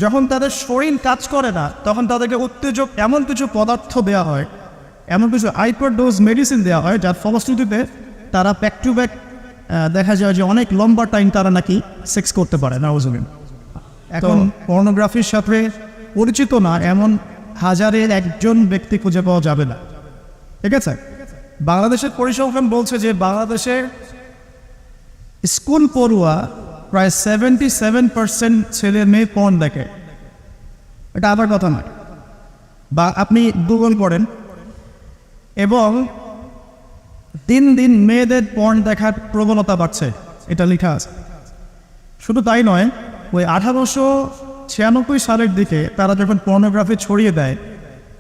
যখন তাদের শরীর কাজ করে না তখন তাদেরকে উত্তেজক এমন কিছু পদার্থ দেওয়া হয়, এমন কিছু হাইপার ডোজ মেডিসিন দেওয়া হয় যার ফলশ্রুতিতে তারা ব্যাক টু ব্যাক দেখা যায় যে অনেক লম্বা টাইম তারা নাকি সেক্স করতে পারে নাউজুবিল্লাহ। এখন পর্নোগ্রাফির সাথে পরিচিত না এমন হাজারের একজন ব্যক্তি খুঁজে পাওয়া যাবে না, ঠিক আছে? বাংলাদেশের পরিসংখ্যান বলছে যে বাংলাদেশের স্কুল পড়ুয়া প্রায় 77% ছেলে মেয়ে পর্ন দেখে। এটা আবার কথা নয়, বা আপনি গুগল করেন এবং দিন দিন মেয়েদের পর্ন দেখার প্রবণতা বাড়ছে, এটা লেখা আছে। শুধু তাই নয়, ওই 1896 সালের দিকে তারা যখন পর্নোগ্রাফি ছড়িয়ে দেয়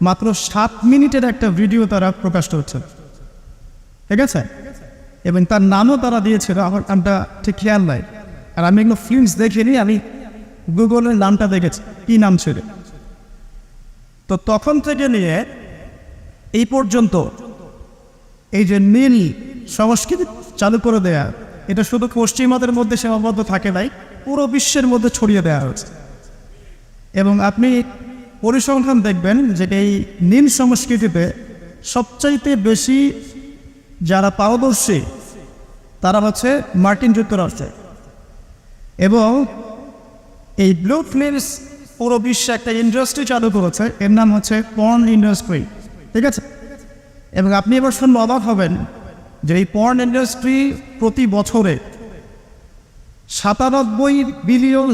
মাত্র 7 মিনিটের একটা ভিডিও তারা প্রকাশ করছে, ঠিক আছে? এবং তার নামও তারা দিয়েছিল, আমার নামটা ঠিক খেয়াল নাই, আর আমি এগুলো ফিল্মস দেখিনি, আমি গুগলের নামটা দেখেছি কী নাম ছিল। তো তখন থেকে নিয়ে এই পর্যন্ত এই যে নীল সংস্কৃতি চালু করে দেয়া, এটা শুধু পশ্চিমাদের মধ্যে সীমাবদ্ধ থাকে নাই, পুরো বিশ্বের মধ্যে ছড়িয়ে দেওয়া হয়েছে। এবং আপনি পরিসংখ্যান দেখবেন যে এই নীল সংস্কৃতিতে সবচাইতে বেশি যারা পারদর্শী তারা হচ্ছে মার্কিন যুক্তরাষ্ট্রে। এবং এই ব্লু ফিল্মস পুরো বিশ্বে একটা ইন্ডাস্ট্রি চালু করেছে, এর নাম হচ্ছে পর্ন ইন্ডাস্ট্রি, ঠিক আছে? এবং আপনি এবার শুনলে অবাক হবেন যে এই পর্ন ইন্ডাস্ট্রি প্রতি বছরে $97 বিলিয়ন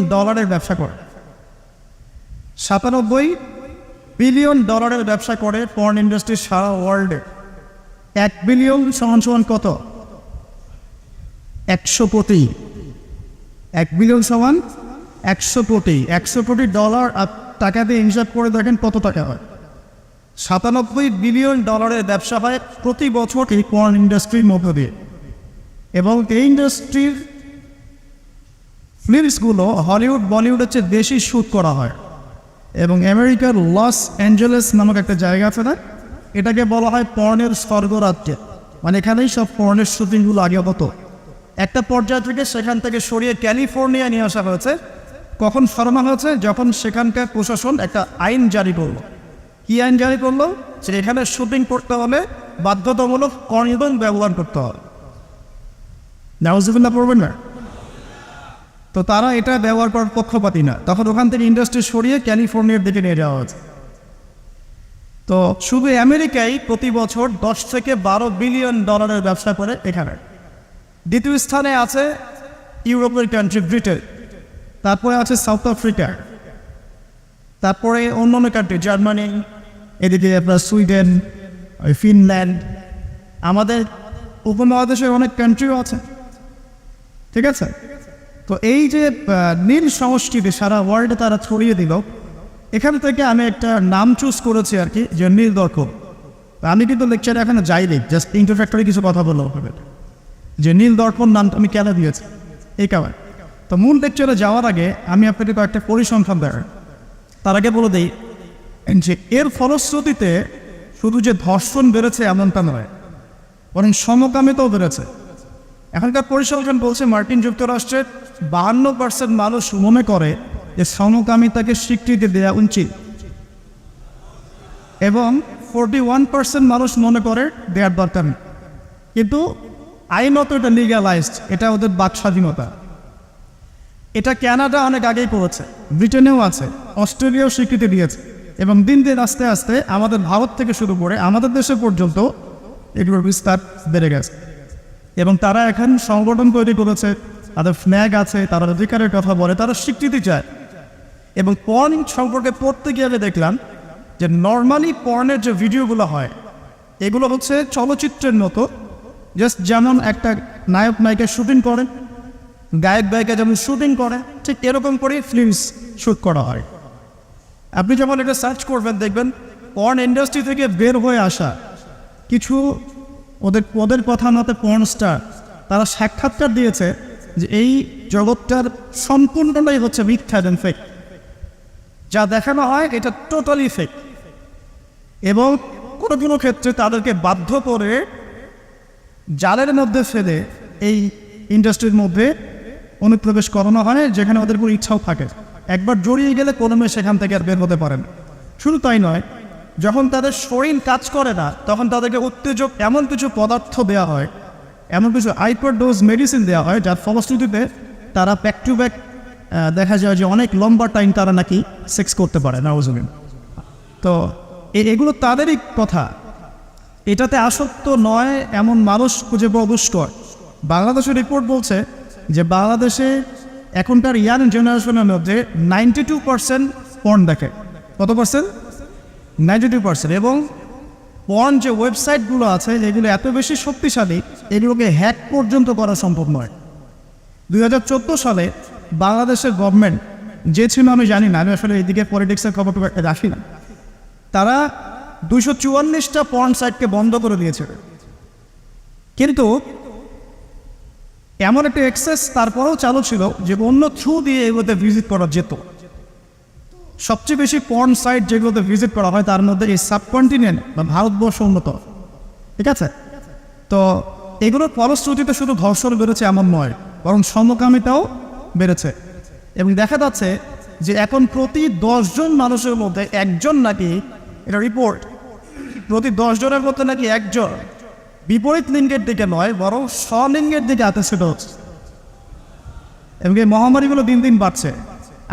ব্যবসা করে। $97 বিলিয়ন ব্যবসা করে পর্ন ইন্ডাস্ট্রি সারা ওয়ার্ল্ডে। 1 বিলিয়ন সমান কত? 100 কোটি। 1 বিলিয়ন সমান 100 কোটি। $100 কোটি টাকা দিয়ে হিসাব করে দেখেন কত টাকা হয়। $97 বিলিয়ন ব্যবসা হয় প্রতি বছর এই পর্ন ইন্ডাস্ট্রির মধ্য দিয়ে। এবং এই ইন্ডাস্ট্রির ফিল্মসগুলো হলিউড বলিউডের চেয়ে বেশি শ্যুট করা হয়। এবং আমেরিকার লস অ্যাঞ্জেলেস নামক একটা জায়গা আছে না, এটাকে বলা হয় পর্নের স্বর্গরাজ্য। মানে এখানেই সব পর্নের শুটিংগুলো আগে হতো। একটা পর্যায় থেকে সেখান থেকে সরিয়ে ক্যালিফোর্নিয়া নিয়ে আসা হয়েছে। কখন সরানো হয়েছে? যখন সেখানকার প্রশাসন একটা আইন জারি করলো। কী আইন জারি করলো? যে এখানে শুটিং করতে হলে বাধ্যতামূলক কন্ডোম ব্যবহার করতে হবে। নাউজুবিল্লাহ পড়বেন না? তো তারা এটা ব্যবহার করার পক্ষপাতী না, তখন ওখান থেকে ইন্ডাস্ট্রি সরিয়ে ক্যালিফোর্নিয়ার দিকে নিয়ে যাওয়া হয়েছে। তো শুধু আমেরিকায় প্রতি বছর 10 থেকে 12 বিলিয়ন ব্যবসা করে এখানে। দ্বিতীয় স্থানে আছে ইউরোপের কান্ট্রি ব্রিটেন, তারপরে আছে সাউথ আফ্রিকা, তারপরে অন্যান্য কান্ট্রি জার্মানি, এদিকে আপনার সুইডেন, ফিনল্যান্ড, আমাদের উপমহাদেশে অনেক কান্ট্রিও আছে, ঠিক আছে? তো এই যে নীল সংস্কৃতি সারা ওয়ার্ল্ডে তারা ছড়িয়ে দিল, এখান থেকে আমি একটা নাম চুজ করেছি আর কি, যে নীল দর্পণ। আমি কিন্তু লেকচারে এখানে যাইনি, জাস্ট ইন্ট্রোডাক্টরি কিছু কথা বললাম হবে যে নীল দর্পণ নামটা আমি কেন দিয়েছি এই কারণে। তো মূল লেকচারে যাওয়ার আগে আমি আপনাকে কয়েকটা পরিসংখ্যান দেখাই। তার আগে বলে দিই যে এর ফলশ্রুতিতে শুধু যে ধর্ষণ বেড়েছে এমনটা নয়, বরং সমকামিতাও বেড়েছে। এখনকার পরিসংখ্যান বলছে মার্কিন যুক্তরাষ্ট্রের 52% মানুষ মনে করে যে সমকামিতাকে স্বীকৃতি দেওয়া উচিত, এবং 41% মানুষ মনে করে দেওয়ার দরকার নেই। কিন্তু আইনত এটা লিগ্যালাইজড, এটা ওদের বাক স্বাধীনতা। এটা কানাডা অনেক আগেই করেছে, ব্রিটেনেও আছে, অস্ট্রেলিয়াও স্বীকৃতি দিয়েছে, এবং দিন দিন আস্তে আস্তে আমাদের ভারত থেকে শুরু করে আমাদের দেশে পর্যন্ত এগুলোর বিস্তার বেড়ে গেছে। এবং তারা এখন সংগঠন তৈরি করেছে, তাদের ফ্ল্যাগ আছে, তারা অধিকারের কথা বলে, তারা স্বীকৃতি চায়। এবং পর্ন সম্পর্কে পড়তে গিয়ে আমি দেখলাম যে নর্মালি পর্নের যে ভিডিওগুলো হয় এগুলো হচ্ছে চলচ্চিত্রের মতো, জাস্ট যেমন একটা নায়ক নায়িকা শুটিং করে, গায়ক গায়িকা যেমন শুটিং করে, ঠিক এরকম করে ফিল্মস শ্যুট করা হয়। আপনি যখন এটা সার্চ করবেন দেখবেন পর্ন ইন্ডাস্ট্রি থেকে বের হয়ে আসা কিছু ওদের কথা মতে পর্ন স্টার, তারা সাক্ষাৎকার দিয়েছে যে এই জগৎটার সম্পূর্ণটাই হচ্ছে মিথ্যা এবং ফেক। যা দেখানো হয় এটা টোটালি ফেক। এবং কোনো কোনো ক্ষেত্রে তাদেরকে বাধ্য করে জালের মধ্যে ফেলে এই ইন্ডাস্ট্রির মধ্যে অনুপ্রবেশ করানো হয়, যেখানে ওদের কোনো ইচ্ছাও থাকে। একবার জড়িয়ে গেলে কোনো মেয়ে সেখান থেকে আর বের হতে পারে না। শুধু তাই নয়, যখন তাদের শরীর কাজ করে না তখন তাদেরকে উত্তেজক এমন কিছু পদার্থ দেওয়া হয়, এমন কিছু হাইপারডোজ মেডিসিন দেওয়া হয় যার ফলশ্রুতিতে তারা ব্যাক টু ব্যাক দেখা যায় যে অনেক লম্বা টাইম তারা নাকি সেক্স করতে পারে নাউজুবিন। তো এগুলো তাদেরই কথা, এটাতে আসক্ত নয় এমন মানুষ খুঁজে পাওয়া দুষ্কর। বাংলাদেশের রিপোর্ট বলছে যে বাংলাদেশে এখনকার ইয়াং জেনারেশনের মধ্যে 92% পর্ন দেখে। কত পার্সেন্ট? 92%। এবং পর্ন যে ওয়েবসাইটগুলো আছে যেগুলো এত বেশি শক্তিশালী, এগুলোকে হ্যাক পর্যন্ত করা সম্ভব নয়। 2014 সালে বাংলাদেশের গভর্নমেন্ট যে ছিল আমি জানি না, আমি আসলে এইদিকে পলিটিক্সের খবর রাখি না, তারা 244টা পর্ন সাইটকে বন্ধ করে দিয়েছে। কিন্তু এমন একটা অ্যাক্সেস তারপরেও চালু ছিল যে অন্য থ্রু দিয়ে এগুলোতে ভিজিট করা যেত। সবচেয়ে বেশি পর্ন সাইট যেগুলোতে ভিজিট করা হয় তার মধ্যে এই সাবকন্টিনেন্ট বা ভারতবর্ষ উন্নত, ঠিক আছে? তো এগুলোর ফলশ্রুতিতে শুধু ধর্ষণ বেড়েছে এমন নয়, বরং সমকামিতাও বেড়েছে। এবং দেখা যাচ্ছে যে এখন প্রতি 10 জন মানুষের মধ্যে একজন নাকি, এটা রিপোর্ট, প্রতি 10 জনের মধ্যে নাকি একজন বিপরীত লিঙ্গের দিকে নয় বরং স্বলিঙ্গের দিকে আকর্ষিত হচ্ছে। এবং এই মহামারীগুলো দিন দিন বাড়ছে।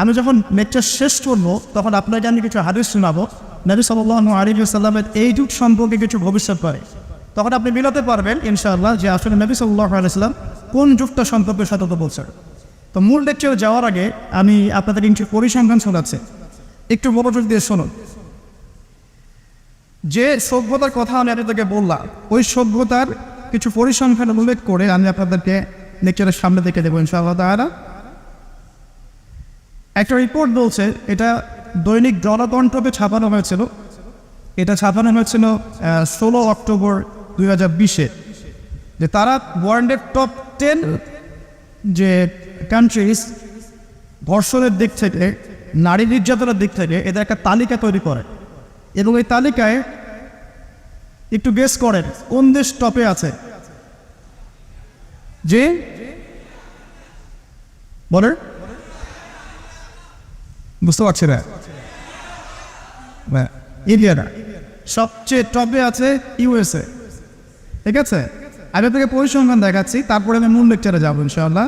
আমি যখন লেকচার শেষ করবো তখন আপনাকে আমি কিছু হাদিস শোনাবো নবী সাল্লাল্লাহু আলাইহি ওয়াসাল্লামের এই যুগ সম্পর্কে কিছু ভবিষ্যৎবাণী। তখন আপনি মিলাতে পারবেন ইনশাআল্লাহ যে আসলে নবী সাল্লাল্লাহু আলাইহি ওয়াসাল্লাম কোন যুগটা সম্পর্কে সতর্ক বলছেন। তো মূল লেকচারে যাওয়ার আগে আমি আপনাদের কিছু পরিসংখ্যান শোনাচ্ছি, একটু মনোযোগ দিয়ে শুনুন। যে সভ্যতার কথা আমি আপনাদেরকে বললাম ওই সভ্যতার কিছু পরিসংখ্যান উল্লেখ করে আমি আপনাদেরকে লেকচারের সামনে দেখে দেবো ইনশাআল্লাহ তাআলা। একটা রিপোর্ট বলছে, এটা দৈনিক জনকণ্ঠকে ছাপানো হয়েছিল, এটা ছাপানো হয়েছিল 16 অক্টোবর 2020-এ, যে তারা ওয়ার্ল্ডের টপ 10 যে কান্ট্রিজ ধর্ষণের দিক থেকে, নারী নির্যাতনের দিক থেকে এদের একটা তালিকা তৈরি করে। এবং এই তালিকায় একটু গেস করেন কোন দেশ টপে আছে? যে বলেন, বুঝতে পারছি না, ইন্ডিয়ানা সবচেয়ে টপে আছে ইউএসএ, ঠিক আছে? আমি আপনাকে পরিসংখ্যান দেখাচ্ছি, তারপরে আমি মূল লেকচারে যাবো ইনশাআল্লাহ।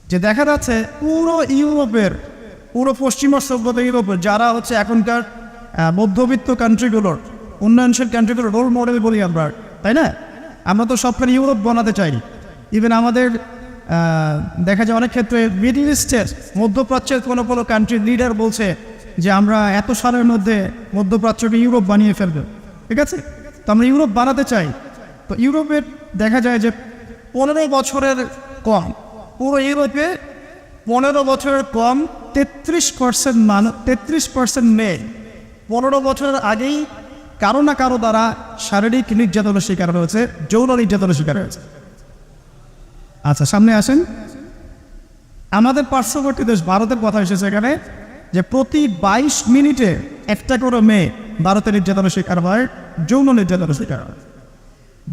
যে দেখা যাচ্ছে পুরো ইউরোপের, পুরো পশ্চিমা সভ্যতা ইউরোপের যারা হচ্ছে এখনকার মধ্যবিত্ত কান্ট্রিগুলোর, উন্নয়নশীল কান্ট্রিগুলোর রোল মডেল বলি আমরা, তাই না? আমরা তো সবখানে ইউরোপ বানাতে চাই। ইভেন আমাদের দেখা যায় অনেক ক্ষেত্রে মিডল ইস্টের, মধ্যপ্রাচ্যের কোনো কোনো কান্ট্রির লিডার বলছে যে আমরা এত সালের মধ্যে মধ্যপ্রাচ্যকে ইউরোপ বানিয়ে ফেলবে, ঠিক আছে? তো আমরা ইউরোপ বানাতে চাই। তো ইউরোপের দেখা যায় যে 15 বছরের কম, পুরো ইউরোপে 15 বছরের কম 33% মেয়ে 15 বছরের আগেই কারো না কারো দ্বারা শারীরিক নির্যাতনের শিকার হয়েছে, যৌন নির্যাতনের শিকার হয়েছে। আচ্ছা, সামনে আসেন। আমাদের পার্শ্ববর্তী দেশ ভারতের কথা এসেছে এখানে, যে প্রতি 22 মিনিটে একটা করে মেয়ে ভারতের নির্যাতনের শিকার হয়, যৌন নির্যাতনের শিকার হয়।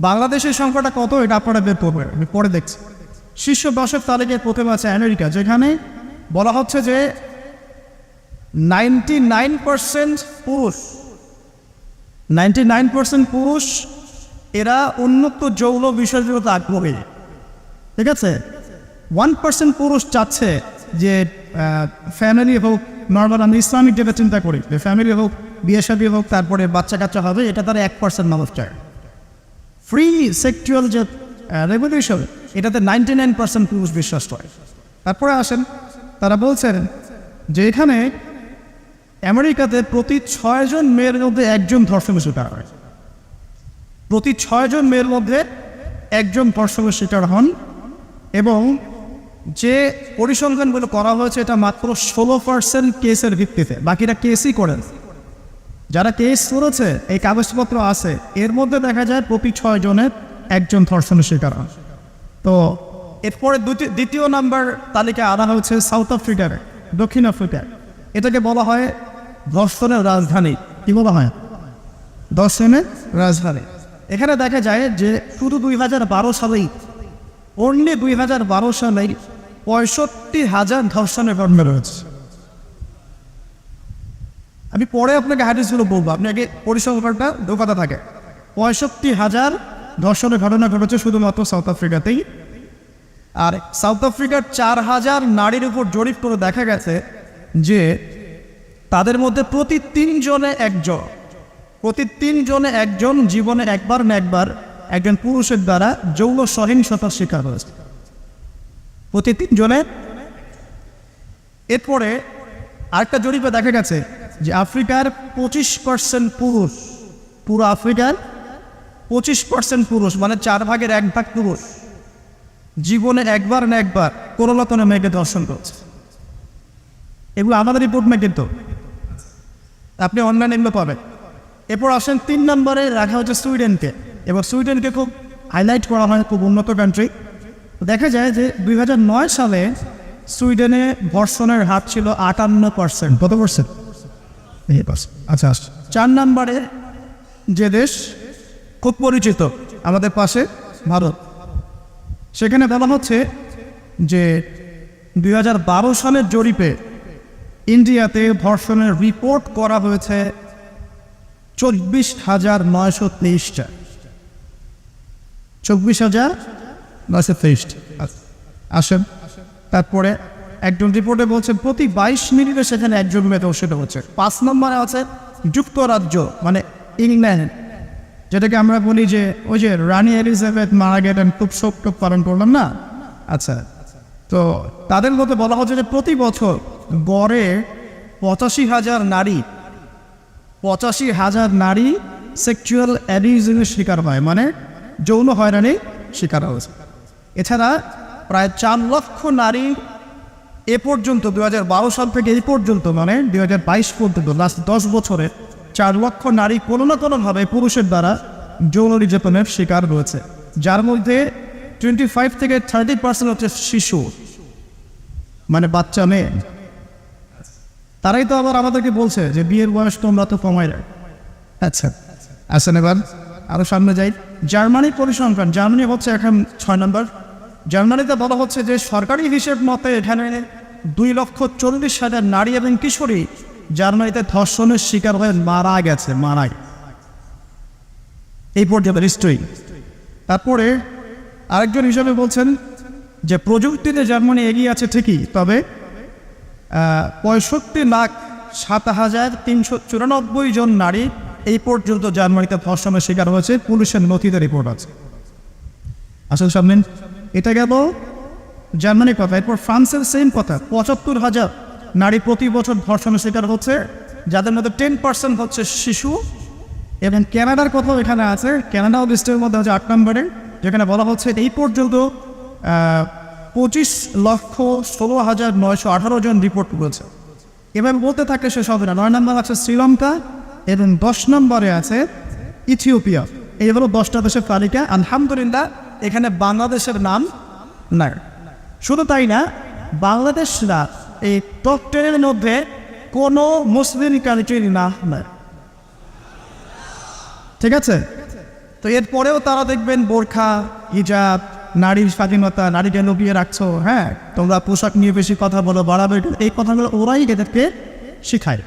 বাংলাদেশের সংখ্যাটা কত এটা আপনারা বের করবেন, আমি পরে দেখছি। শীর্ষ 10-এর তালিকায় প্রথমে আছে আমেরিকা, যেখানে বলা হচ্ছে যে 99% পুরুষ, 99% পুরুষ এরা উন্নত যৌন বিষয়গুলোতে আগ্রহী, ঠিক আছে? 1% পুরুষ চাচ্ছে যে ফ্যামিলি হোক, নর্মাল আমি ইসলামিক যেটা চিন্তা করি যে ফ্যামিলি হোক, বিয়ে শাদী হোক, তারপরে বাচ্চা কাচ্চা হবে, এটা তারা 1% মানুষ চায়। ফ্রি সেক্সুয়াল যে রেভলিউশন, এটাতে 99% পুরুষ বিশ্বাস করে। তারপরে আসেন, তারা বলছেন যে এখানে আমেরিকাতে প্রতি 6 জন মেয়ের মধ্যে একজন ধর্ষণের শিকার হয়, প্রতি 6 জন মেয়ের মধ্যে একজন ধর্ষণের শিকার হন। এবং যে পরিসংখ্যানগুলো করা হয়েছে এটা মাত্র 16% কেসের ভিত্তিতে, বাকিরা কেসই করেন। যারা কেস করেছে এই কাগজপত্র আছে, এর মধ্যে দেখা যায় প্রতি 6 জনের একজন ধর্ষণের শিকার হন। তো এরপরে দ্বিতীয় নাম্বার তালিকায় আনা হয়েছে সাউথ আফ্রিকার, দক্ষিণ আফ্রিকার। এটাকে বলা হয় ধর্ষণের রাজধানী। কি বলা হয়? ধর্ষণের রাজধানী। এখানে দেখা যায় যে শুধু 2012 সালেই, অনলি 2012 সালেই 65,000 ধর্ষণের ঘটনা রয়েছে। আমি পরে আপনাকে হাদিসগুলো বলবো, আপনি আগে পরিসংখ্যানটা দোকাতে থাকে। 65,000 ধর্ষণের ঘটনা ঘটেছে শুধুমাত্র সাউথ আফ্রিকাতেই। আর সাউথ আফ্রিকার 4,000 নারীর উপর জরিপ করে দেখা গেছে যে তাদের মধ্যে প্রতি 3 জনে একজন জীবনে একবার না একবার একজন পুরুষের দ্বারা যৌন সহিংসতার শিকার হয়েছে, প্রতি 3 জনে। এরপরে আরেকটা জরিপে দেখা গেছে যে আফ্রিকার 25% পুরুষ, পুরো আফ্রিকার 25% পুরুষ, মানে 4 ভাগের 1 ভাগ পুরুষ জীবনে একবার না একবার কোনো না কোনো মেয়েকে ধর্ষণ করছে। এগুলো আমাদের রিপোর্ট না, কিন্তু আপনি অনলাইনে এগুলো পাবেন। এরপর আসেন 3 নম্বরে রাখা হচ্ছে সুইডেনকে। এবার সুইডেনকে খুব হাইলাইট করা হয়, খুব উন্নত কান্ট্রি। দেখা যায় যে 2009 সালে সুইডেনে ধর্ষণের হার ছিল 58%। কত পার্সেন্ট? আচ্ছা। 4 নম্বরে যে দেশ খুব পরিচিত আমাদের পাশে, ভারত, সেখানে বলা হচ্ছে যে 2012 সালের জরিপে ইন্ডিয়াতে ধর্ষণের রিপোর্ট করা হয়েছে 24,923টা। 24,923। আসেন, তারপরে একজন রিপোর্টে বলছে প্রতি 22 মিনিটে সেখানে একজন মেয়ে ধর্ষিত হচ্ছে। 5 নম্বরে আছে যুক্তরাজ্য, মানে ইংল্যান্ড, যেটাকে আমরা বলি যে ওই যে রানী এলিজাবেথ মারা গেলেন, খুব শোক পালন করলাম না। আচ্ছা, তো তাদের মধ্যে বলা হচ্ছে যে প্রতি বছর গড়ে 85,000 নারী সেক্সুয়াল অ্যাবিউজের শিকার হয়, মানে যৌন হয়রানি শিকার হয়েছে। এছাড়া প্রায় 4 লক্ষ নারী এ পর্যন্ত 2012 সাল থেকে এই পর্যন্ত, মানে 2022 পর্যন্ত, লাস্ট 10 বছরে 4 লক্ষ নারী কোনো না কোনোভাবে পুরুষের দ্বারা যৌন নির্যাতনের শিকার রয়েছে, যার মধ্যে 25 থেকে 30% হচ্ছে শিশু, মানে বাচ্চা মেয়ে। তারাই তো আবার আমাদেরকে বলছে যে বিয়ের বয়স তোমরা তো কমাই রাখ। আচ্ছা, আসেন এবার আরও সামনে যাই। জার্মানির পরিসংখ্যান, জার্মানি হচ্ছে এখন 6 নম্বর। জার্মানিতে বলা হচ্ছে যে সরকারি হিসেব মতে এখানে 2,40,000 নারী এবং কিশোরী জার্মানিতে ধর্ষণের শিকার হয়ে মারা গেছে, এই পর্যন্ত হিস্ট্রি। তারপরে আরেকজন হিসাবে বলছেন যে প্রযুক্তিতে জার্মানি এগিয়ে আছে ঠিকই, তবে 65,07,394 জন নারী এই পর্যন্ত জার্মানিতে ধর্ষণের শিকার হয়েছে, পুলিশের নথিতে রিপোর্ট আছে। আসলে সামনে এটা গেল জার্মানির কথা। এরপর ফ্রান্সের সেম কথা, 75,000 নারী প্রতি বছর ধর্ষণের শিকার হচ্ছে, যাদের মধ্যে 10% হচ্ছে শিশু। এবং কানাডার কথাও এখানে আছে, কানাডাও লিস্টের মধ্যে হচ্ছে 8 নম্বরে, যেখানে বলা হচ্ছে এই পর্যন্ত 25,16,918 জন রিপোর্ট করেছে। এবার বলতে থাকলে শেষ হবে না। 9 নম্বর আছে শ্রীলঙ্কা এবং 10 নম্বরে আছে ইথিওপিয়া। এই হলো 10টা দেশের তালিকা। আলহামদুলিল্লাহ এখানে বাংলাদেশের নাম নাই। শুধু তাই না, বাংলাদেশরা এই টপ 10-এর মধ্যে কোনো মুসলিম কান্ট্রির নাম নাই, ঠিক আছে? তো এরপরেও তারা দেখবেন বোরখা, হিজাব, নারীর স্বাধীনতা, নারীকে লুকিয়ে রাখছো, হ্যাঁ তোমরা পোশাক নিয়ে বেশি কথা বলো, বাড়াবে, এই কথাগুলো ওরাই এদেরকে শিখায়।